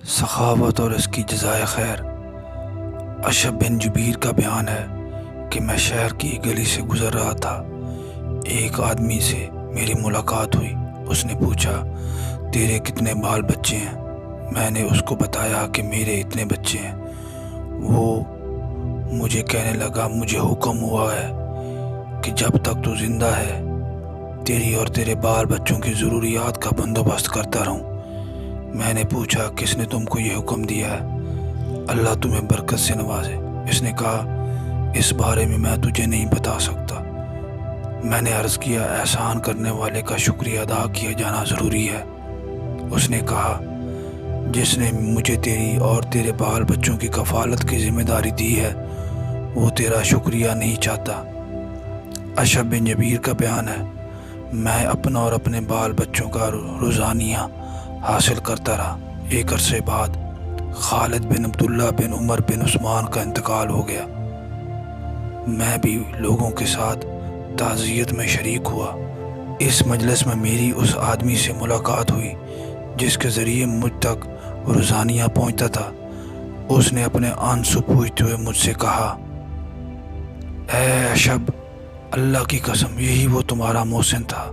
سخاوت اور اس کی جزائے خیر۔ اشب بن جبیر کا بیان ہے کہ میں شہر کی گلی سے گزر رہا تھا، ایک آدمی سے میری ملاقات ہوئی۔ اس نے پوچھا، تیرے کتنے بال بچے ہیں؟ میں نے اس کو بتایا کہ میرے اتنے بچے ہیں۔ وہ مجھے کہنے لگا، مجھے حکم ہوا ہے کہ جب تک تو زندہ ہے تیری اور تیرے بال بچوں کی ضروریات کا بندوبست کرتا رہوں۔ میں نے پوچھا، کس نے تم کو یہ حکم دیا ہے؟ اللہ تمہیں برکت سے نوازے۔ اس نے کہا، اس بارے میں تجھے نہیں بتا سکتا۔ میں نے عرض کیا، احسان کرنے والے کا شکریہ ادا کیا جانا ضروری ہے۔ اس نے کہا، جس نے مجھے تیری اور تیرے بال بچوں کی کفالت کی ذمہ داری دی ہے وہ تیرا شکریہ نہیں چاہتا۔ اشب بن جبیر کا بیان ہے، میں اپنا اور اپنے بال بچوں کا روزانیہ حاصل کرتا رہا۔ ایک عرصے بعد خالد بن عبداللہ بن عمر بن عثمان کا انتقال ہو گیا۔ میں بھی لوگوں کے ساتھ تعزیت میں شریک ہوا۔ اس مجلس میں میری اس آدمی سے ملاقات ہوئی جس کے ذریعے مجھ تک روزانیہ پہنچتا تھا۔ اس نے اپنے آنسو پوچھتے ہوئے مجھ سے کہا، اے اشب، اللہ کی قسم یہی وہ تمہارا محسن تھا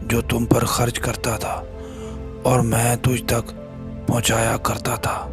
جو تم پر خرچ کرتا تھا اور میں تجھ تک پہنچایا کرتا تھا۔